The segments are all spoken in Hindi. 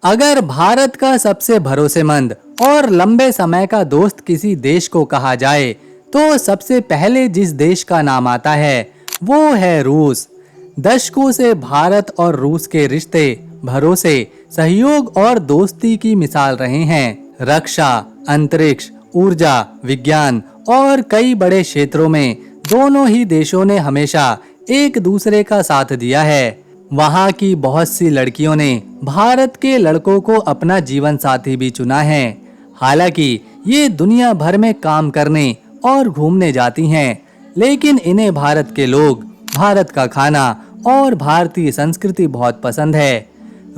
अगर भारत का सबसे भरोसेमंद और लंबे समय का दोस्त किसी देश को कहा जाए तो सबसे पहले जिस देश का नाम आता है वो है रूस। दशकों से भारत और रूस के रिश्ते भरोसे, सहयोग और दोस्ती की मिसाल रहे हैं। रक्षा, अंतरिक्ष, ऊर्जा, विज्ञान और कई बड़े क्षेत्रों में दोनों ही देशों ने हमेशा एक दूसरे का साथ दिया है। वहाँ की बहुत सी लड़कियों ने भारत के लड़कों को अपना जीवन साथी भी चुना है। हालांकि ये दुनिया भर में काम करने और घूमने जाती हैं, लेकिन इन्हें भारत के लोग, भारत का खाना और भारतीय संस्कृति बहुत पसंद है।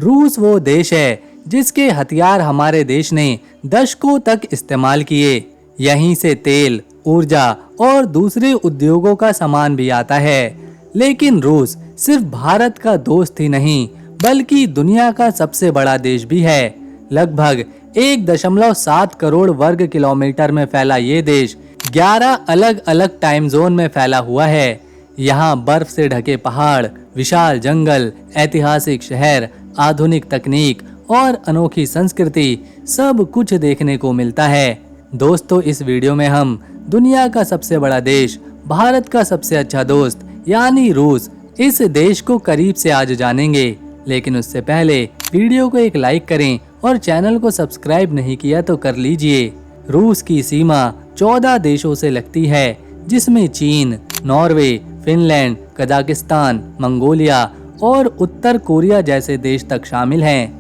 रूस वो देश है जिसके हथियार हमारे देश ने दशकों तक इस्तेमाल किए। यहीं से तेल, ऊर्जा और दूसरे उद्योगों का सामान भी आता है। लेकिन रूस सिर्फ भारत का दोस्त ही नहीं बल्कि दुनिया का सबसे बड़ा देश भी है। लगभग 1.7 करोड़ वर्ग किलोमीटर में फैला ये देश 11 अलग अलग टाइम जोन में फैला हुआ है। यहाँ बर्फ से ढके पहाड़, विशाल जंगल, ऐतिहासिक शहर, आधुनिक तकनीक और अनोखी संस्कृति सब कुछ देखने को मिलता है। दोस्तों, इस वीडियो में हम दुनिया का सबसे बड़ा देश, भारत का सबसे अच्छा दोस्त यानी रूस, इस देश को करीब से आज जानेंगे। लेकिन उससे पहले वीडियो को एक लाइक करें और चैनल को सब्सक्राइब नहीं किया तो कर लीजिए। रूस की सीमा 14 देशों से लगती है, जिसमें चीन, नॉर्वे, फिनलैंड, कजाकिस्तान, मंगोलिया और उत्तर कोरिया जैसे देश तक शामिल हैं।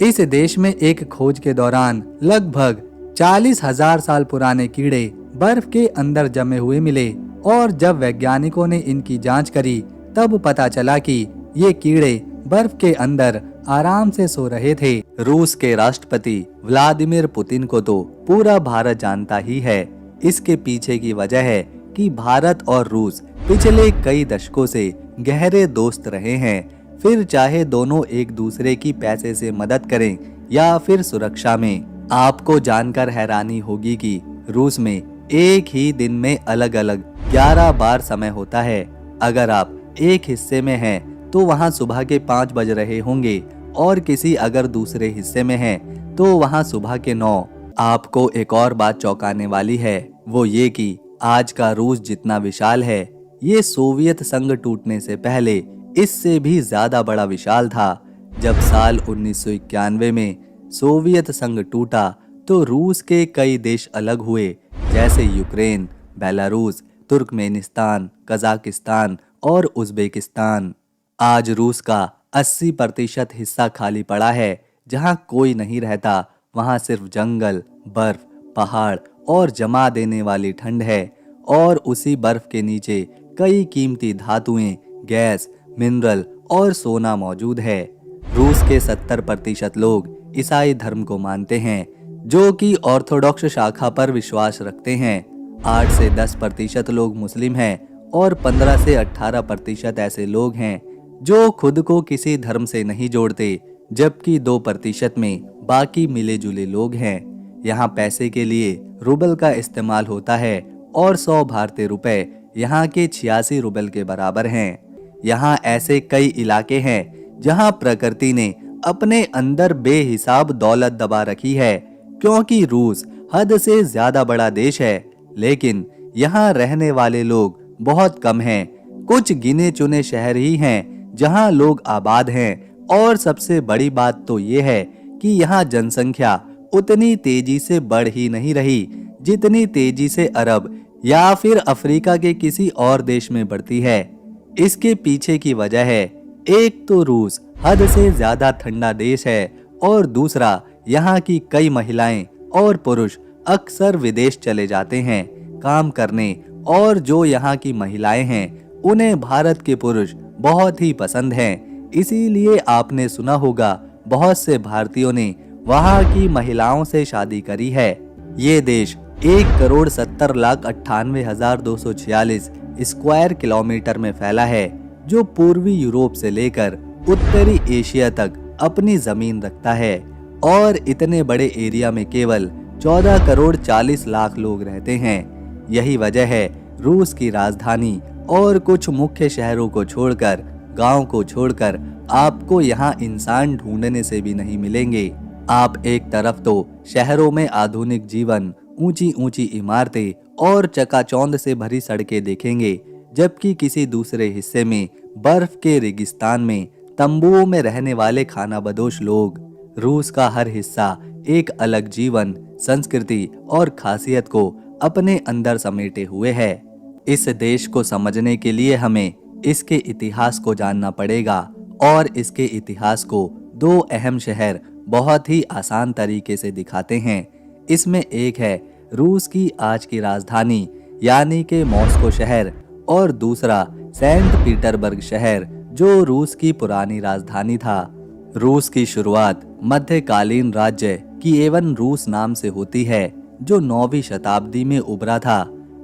इस देश में एक खोज के दौरान लगभग 40,000 साल पुराने कीड़े बर्फ के अंदर जमे हुए मिले और जब वैज्ञानिकों ने इनकी जांच करी तब पता चला कि ये कीड़े बर्फ के अंदर आराम से सो रहे थे। रूस के राष्ट्रपति व्लादिमीर पुतिन को तो पूरा भारत जानता ही है। इसके पीछे की वजह है कि भारत और रूस पिछले कई दशकों से गहरे दोस्त रहे हैं। फिर चाहे दोनों एक दूसरे की पैसे से मदद करें या फिर सुरक्षा में। आपको जानकर हैरानी होगी कि रूस में एक ही दिन में अलग अलग 11 बार समय होता है। अगर आप एक हिस्से में हैं तो वहां सुबह के 5 बज रहे होंगे और किसी अगर दूसरे हिस्से में हैं तो वहां सुबह के 9। आपको एक और बात चौंकाने वाली है, वो ये कि आज का रूस जितना विशाल है, ये सोवियत संघ टूटने से पहले इससे भी ज्यादा बड़ा विशाल था। जब साल 1991 में सोवियत संघ टूटा तो रूस के कई देश अलग हुए, जैसे यूक्रेन, बेलारूस, तुर्कमेनिस्तान, कजाकिस्तान और उज़्बेकिस्तान। आज रूस का 80% हिस्सा खाली पड़ा है। जहां कोई नहीं रहता, वहां सिर्फ जंगल, बर्फ, पहाड़ और जमा देने वाली ठंड है। और उसी बर्फ के नीचे कई कीमती धातुएं, गैस, मिनरल और सोना मौजूद है। रूस के 70% लोग ईसाई धर्म को मानते हैं, जो कि ऑर्थोडॉक्स शाखा पर विश्वास रखते हैं। 8 से 10% लोग मुस्लिम हैं और 15 से 18% ऐसे लोग हैं जो खुद को किसी धर्म से नहीं जोड़ते, जबकि 2% में बाकी मिले जुले लोग हैं। यहाँ पैसे के लिए रूबल का इस्तेमाल होता है और 100 भारतीय रुपए यहाँ के 86 रूबल के बराबर हैं। यहाँ ऐसे कई इलाके हैं जहाँ प्रकृति ने अपने अंदर बेहिसाब दौलत दबा रखी है। क्योंकि रूस हद से ज्यादा बड़ा देश है, लेकिन यहाँ रहने वाले लोग बहुत कम हैं। कुछ गिने चुने शहर ही हैं जहाँ लोग आबाद हैं। और सबसे बड़ी बात तो ये है कि यहाँ जनसंख्या उतनी तेजी से बढ़ ही नहीं रही जितनी तेजी से अरब या फिर अफ्रीका के किसी और देश में बढ़ती है। इसके पीछे की वजह है, एक तो रूस हद से ज्यादा ठंडा देश है और दूसरा यहाँ की कई महिलाएं और पुरुष अक्सर विदेश चले जाते हैं काम करने, और जो यहाँ की महिलाएं हैं उन्हें भारत के पुरुष बहुत ही पसंद हैं। इसीलिए आपने सुना होगा बहुत से भारतीयों ने वहाँ की महिलाओं से शादी करी है। ये देश 1,70,98,246 स्क्वायर किलोमीटर में फैला है, जो पूर्वी यूरोप से लेकर उत्तरी एशिया तक अपनी जमीन रखता है। और इतने बड़े एरिया में केवल 14 करोड़ 40 लाख लोग रहते हैं। यही वजह है रूस की राजधानी और कुछ मुख्य शहरों को छोड़कर, गांव को छोड़कर आपको यहाँ इंसान ढूंढने से भी नहीं मिलेंगे। आप एक तरफ तो शहरों में आधुनिक जीवन, ऊंची ऊंची इमारतें और चकाचौंध से भरी सड़कें देखेंगे, जबकि किसी दूसरे हिस्से में बर्फ के रेगिस्तान में तंबुओं में रहने वाले खानाबदोश लोग। रूस का हर हिस्सा एक अलग जीवन, संस्कृति और खासियत को अपने अंदर समेटे हुए है। इस देश को समझने के लिए हमें इसके इतिहास को जानना पड़ेगा, और इसके इतिहास को दो अहम शहर बहुत ही आसान तरीके से दिखाते हैं। इसमें एक है रूस की आज की राजधानी यानी कि मॉस्को शहर, और दूसरा सेंट पीटरबर्ग शहर जो रूस की पुरानी राजधानी था। रूस की शुरुआत मध्यकालीन राज्य कीयेवन रूस नाम से होती है, जो 9वीं शताब्दी में उभरा था।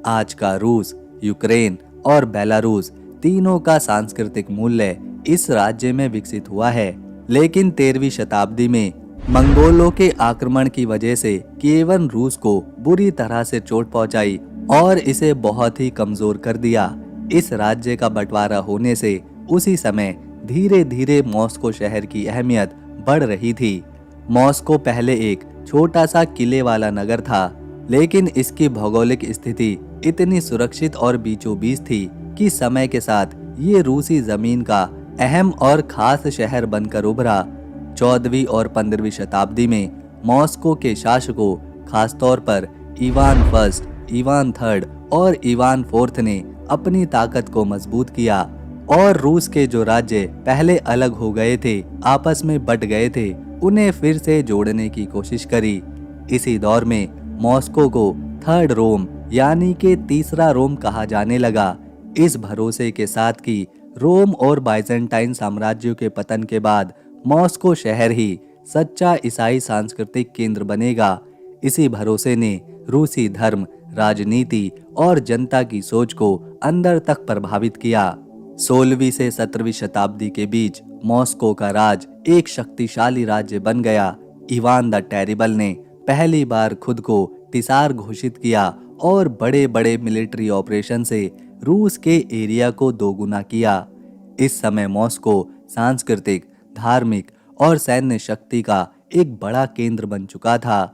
आज का रूस, यूक्रेन और बेलारूस तीनों का सांस्कृतिक मूल्य इस राज्य में विकसित हुआ है, लेकिन 13वीं शताब्दी में मंगोलों के आक्रमण की वजह से कीयेवन रूस को बुरी तरह से चोट पहुंचाई और इसे बहुत ही कमजोर कर दिया। इस राज्य का बंटवारा होने से उसी समय धीरे धीरे मॉस्को शहर की अहमियत बढ़ रही थी। मॉस्को पहले एक छोटा सा किले वाला नगर था, लेकिन इसकी भौगोलिक स्थिति इतनी सुरक्षित और बीचों बीच थी कि समय के साथ ये रूसी जमीन का अहम और खास शहर बनकर उभरा। 14वीं और 15वीं शताब्दी में मॉस्को के शासकों, खासतौर पर इवान फर्स्ट, इवान थर्ड और इवान फोर्थ ने अपनी ताकत को मजबूत किया और रूस के जो राज्य पहले अलग हो गए थे, आपस में बट गए थे, उन्हें फिर से जोड़ने की कोशिश करी। इसी दौर में मॉस्को को थर्ड रोम यानी कि तीसरा रोम कहा जाने लगा, इस भरोसे के साथ कि रोम और बाइजेंटाइन साम्राज्यों के पतन के बाद मॉस्को शहर ही सच्चा ईसाई सांस्कृतिक केंद्र बनेगा। इसी भरोसे ने रूसी धर्म, राजनीति और जनता की सोच को अंदर तक प्रभावित किया। 16वीं से 17वीं शताब्दी के बीच मॉस्को का राज एक शक्तिशाली राज्य बन गया। इवान द टेरिबल ने पहली बार खुद को तिसार घोषित किया और बड़े बड़े मिलिट्री ऑपरेशन से रूस के एरिया को दोगुना किया। इस समय मॉस्को सांस्कृतिक, धार्मिक और सैन्य शक्ति का एक बड़ा केंद्र बन चुका था।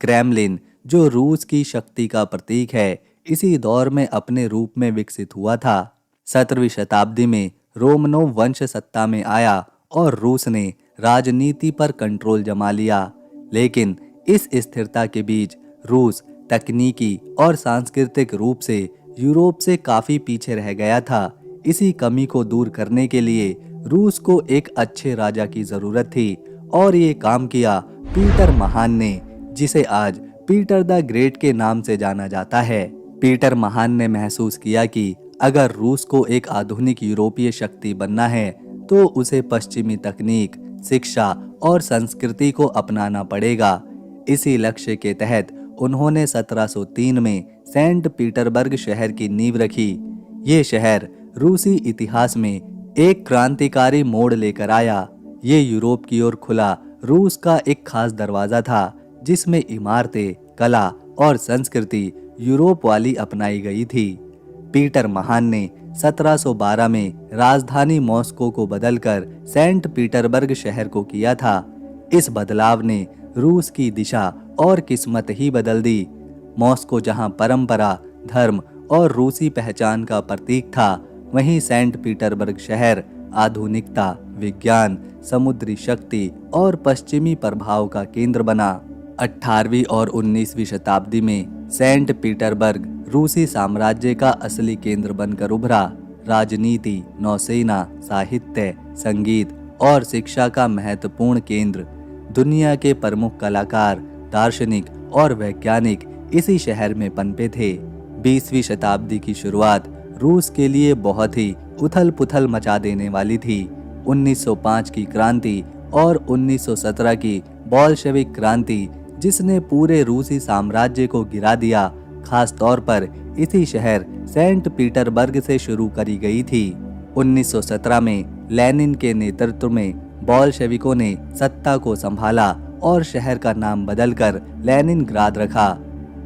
क्रेमलिन, जो रूस की शक्ति का प्रतीक है, इसी दौर में अपने रूप में विकसित हुआ था। 17वीं शताब्दी में रोमनोव वंश सत्ता में आया और रूस ने राजनीति पर कंट्रोल जमा लिया, लेकिन इस स्थिरता के बीच रूस तकनीकी और सांस्कृतिक रूप से यूरोप से काफी पीछे रह गया था। इसी कमी को दूर करने के लिए रूस को एक अच्छे राजा की जरूरत थी, और ये काम किया पीटर महान ने, जिसे आज पीटर द ग्रेट के नाम से जाना जाता है। पीटर महान ने महसूस किया कि अगर रूस को एक आधुनिक यूरोपीय शक्ति बनना है तो उसे पश्चिमी तकनीक, शिक्षा और संस्कृति को अपनाना पड़ेगा। इसी लक्ष्य के तहत उन्होंने 1703 में सेंट पीटरबर्ग शहर की नींव रखी। ये शहर रूसी इतिहास में एक क्रांतिकारी मोड़ लेकर आया। ये यूरोप की ओर खुला रूस का एक खास दरवाजा था, जिसमें इमारतें, कला और संस्कृति यूरोप वाली अपनाई गई थी। पीटर महान ने 1712 में राजधानी मॉस्को को बदलकर सेंट पीटरबर्ग शहर को किया था। इस बदलाव ने रूस की दिशा और किस्मत ही बदल दी। मॉस्को जहां परंपरा, धर्म और रूसी पहचान का प्रतीक था, वहीं सेंट पीटरबर्ग शहर आधुनिकता, विज्ञान, समुद्री शक्ति और पश्चिमी प्रभाव का केंद्र बना। 18वीं और 19वीं शताब्दी में सेंट पीटरबर्ग रूसी साम्राज्य का असली केंद्र बनकर उभरा। राजनीति, नौसेना, साहित्य, संगीत और शिक्षा का महत्वपूर्ण केंद्र। दुनिया के प्रमुख कलाकार, दार्शनिक और वैज्ञानिक इसी शहर में पनपे थे। 20वीं शताब्दी की शुरुआत रूस के लिए बहुत ही उथल पुथल मचा देने वाली थी। 1905 की क्रांति और 1917 की बोल्शेविक क्रांति, जिसने पूरे रूसी साम्राज्य को गिरा दिया, खास तौर पर इसी शहर सेंट पीटरबर्ग से शुरू करी गई थी। 1917 में लेनिन के नेतृत्व में बोल्शेविकों ने सत्ता को संभाला और शहर का नाम बदलकर लेनिनग्राद रखा।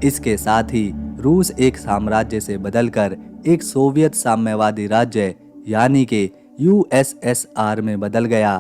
इसके साथ ही रूस एक साम्राज्य से बदलकर एक सोवियत साम्यवादी राज्य यानी कि यूएसएसआर में बदल गया।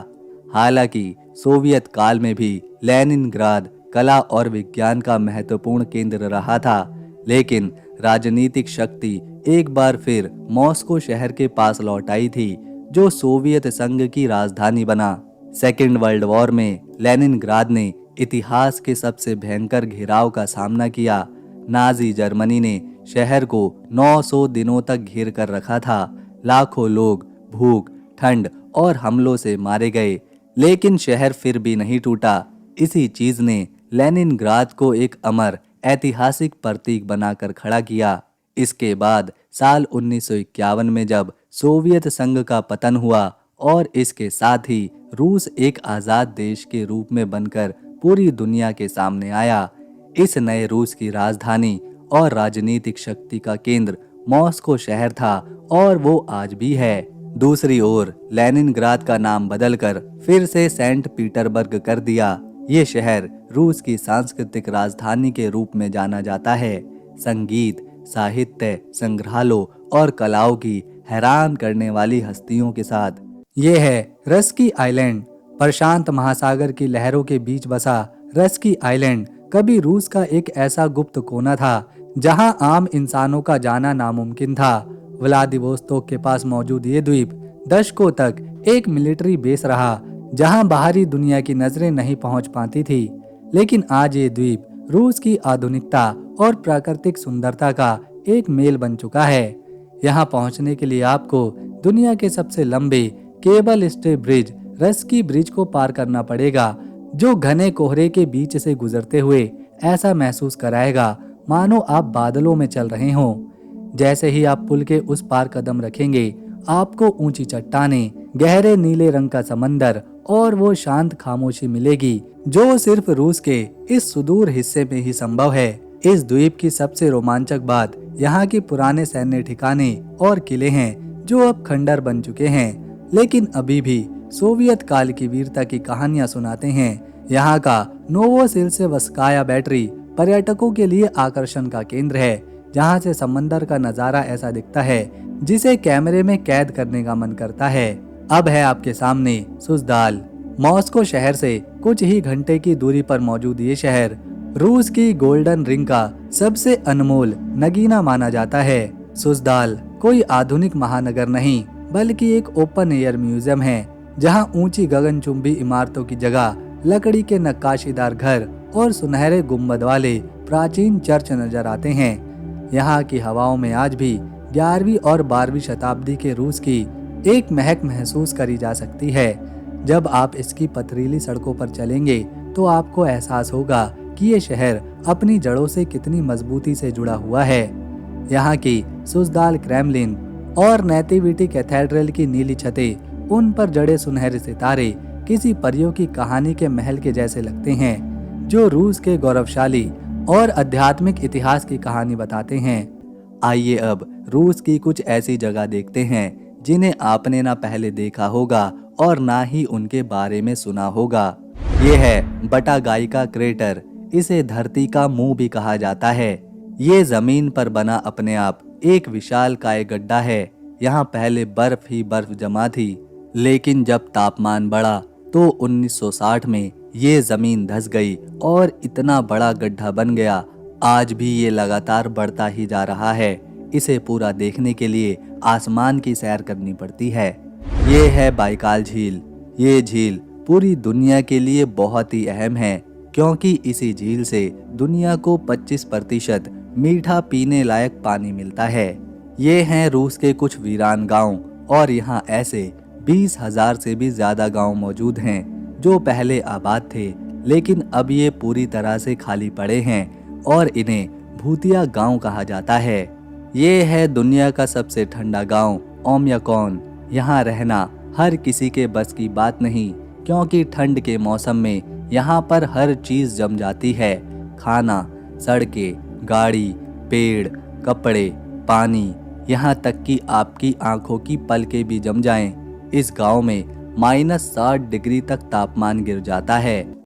हालांकि सोवियत काल में भी लेनिनग्राद कला और विज्ञान का महत्वपूर्ण केंद्र रहा था, लेकिन राजनीतिक शक्ति एक बार फिर मॉस्को शहर के पास लौट आई थी, जो सोवियत संघ की राजधानी बना। सेकेंड वर्ल्ड वॉर में लेनिनग्राद ने इतिहास के सबसे भयंकर घेराव का सामना किया। नाजी जर्मनी ने शहर को 900 दिनों तक घेर कर रखा था। लाखों लोग भूख, ठंड और हमलों से मारे गए, लेकिन शहर फिर भी नहीं टूटा। इसी चीज ने लेनिनग्राद को एक अमर ऐतिहासिक प्रतीक बनाकर खड़ा किया। इसके बाद साल 1951 में जब सोवियत संघ का पतन हुआ और इसके साथ ही रूस एक आजाद देश के रूप में बनकर पूरी दुनिया के सामने आया, इस नए रूस की राजधानी और राजनीतिक शक्ति का केंद्र मॉस्को शहर था और वो आज भी है। दूसरी ओर लेनिनग्राद का नाम बदलकर फिर से सेंट पीटरबर्ग कर दिया। ये शहर रूस की सांस्कृतिक राजधानी के रूप में जाना जाता है। संगीत, साहित्य, संग्रहालयों और कलाओं की हैरान करने वाली हस्तियों के साथ। ये है रस्की आइलैंड। प्रशांत महासागर की लहरों के बीच बसा रस्की आइलैंड कभी रूस का एक ऐसा गुप्त कोना था जहां आम इंसानों का जाना नामुमकिन था। व्लादिवोस्तोक के पास मौजूद ये द्वीप दशकों तक एक मिलिट्री बेस रहा, जहां बाहरी दुनिया की नजरें नहीं पहुंच पाती थी। लेकिन आज ये द्वीप रूस की आधुनिकता और प्राकृतिक सुंदरता का एक मेल बन चुका है। यहाँ पहुंचने के लिए आपको दुनिया के सबसे लंबे cable stay bridge risky bridge को पार करना पड़ेगा, जो घने कोहरे के बीच से गुजरते हुए ऐसा महसूस कराएगा मानो आप बादलों में चल रहे हों। जैसे ही आप पुल के उस पार कदम रखेंगे, आपको ऊंची चट्टानें, गहरे नीले रंग का समंदर और वो शांत खामोशी मिलेगी जो सिर्फ रूस के इस सुदूर हिस्से में ही संभव है। इस द्वीप की सबसे रोमांचक बात यहाँ के पुराने सैन्य ठिकाने और किले हैं, जो अब खंडर बन चुके हैं, लेकिन अभी भी सोवियत काल की वीरता की कहानियां सुनाते हैं। यहाँ का नोवोसिल्त्सेवस्काया बैटरी पर्यटकों के लिए आकर्षण का केंद्र है, जहाँ से समंदर का नजारा ऐसा दिखता है जिसे कैमरे में कैद करने का मन करता है। अब है आपके सामने सुजदाल। मॉस्को शहर से कुछ ही घंटे की दूरी पर मौजूद ये शहर रूस की गोल्डन रिंग का सबसे अनमोल नगीना माना जाता है। सुजदाल कोई आधुनिक महानगर नहीं, बल्कि एक ओपन एयर म्यूजियम है, जहां ऊंची गगनचुंबी इमारतों की जगह लकड़ी के नक्काशीदार घर और सुनहरे गुंबद वाले प्राचीन चर्च नजर आते हैं। यहाँ की हवाओं में आज भी 11वीं और 12वीं शताब्दी के रूस की एक महक महसूस करी जा सकती है। जब आप इसकी पथरीली सड़कों पर चलेंगे तो आपको एहसास होगा कि ये शहर अपनी जड़ों से कितनी मजबूती से जुड़ा हुआ है। यहाँ की सुजदाल क्रेमलिन और नेटिविटी कैथेड्रल की नीली छतें, उन पर जड़े सुनहरे सितारे किसी परियों की कहानी के महल के जैसे लगते हैं, जो रूस के गौरवशाली और आध्यात्मिक इतिहास की कहानी बताते हैं। आइए अब रूस की कुछ ऐसी जगह देखते हैं जिन्हें आपने ना पहले देखा होगा और ना ही उनके बारे में सुना होगा। ये है बटागाइका क्रेटर। इसे धरती का मुंह भी कहा जाता है। ये जमीन पर बना अपने आप एक विशालकाय गड्ढा है। यहाँ पहले बर्फ ही बर्फ जमा थी, लेकिन जब तापमान बढ़ा तो 1960 में ये जमीन धंस गई और इतना बड़ा गड्ढा बन गया। आज भी ये लगातार बढ़ता ही जा रहा है। इसे पूरा देखने के लिए आसमान की सैर करनी पड़ती है। ये है बाइकाल झील। ये झील पूरी दुनिया के लिए बहुत ही अहम है, क्योंकि इसी झील से दुनिया को 25% मीठा पीने लायक पानी मिलता है। ये हैं रूस के कुछ वीरान गांव, और यहाँ ऐसे 20,000 से भी ज्यादा गांव मौजूद हैं जो पहले आबाद थे, लेकिन अब ये पूरी तरह से खाली पड़े हैं और इन्हें भूतिया गांव कहा जाता है। ये है दुनिया का सबसे ठंडा गांव ओम्याकॉन। यहाँ रहना हर किसी के बस की बात नहीं, क्योंकि ठंड के मौसम में यहाँ पर हर चीज जम जाती है। खाना, सड़कें, गाड़ी, पेड़, कपड़े, पानी, यहाँ तक कि आपकी आंखों की पलकें भी जम जाएं। इस गांव में -60 डिग्री तक तापमान गिर जाता है।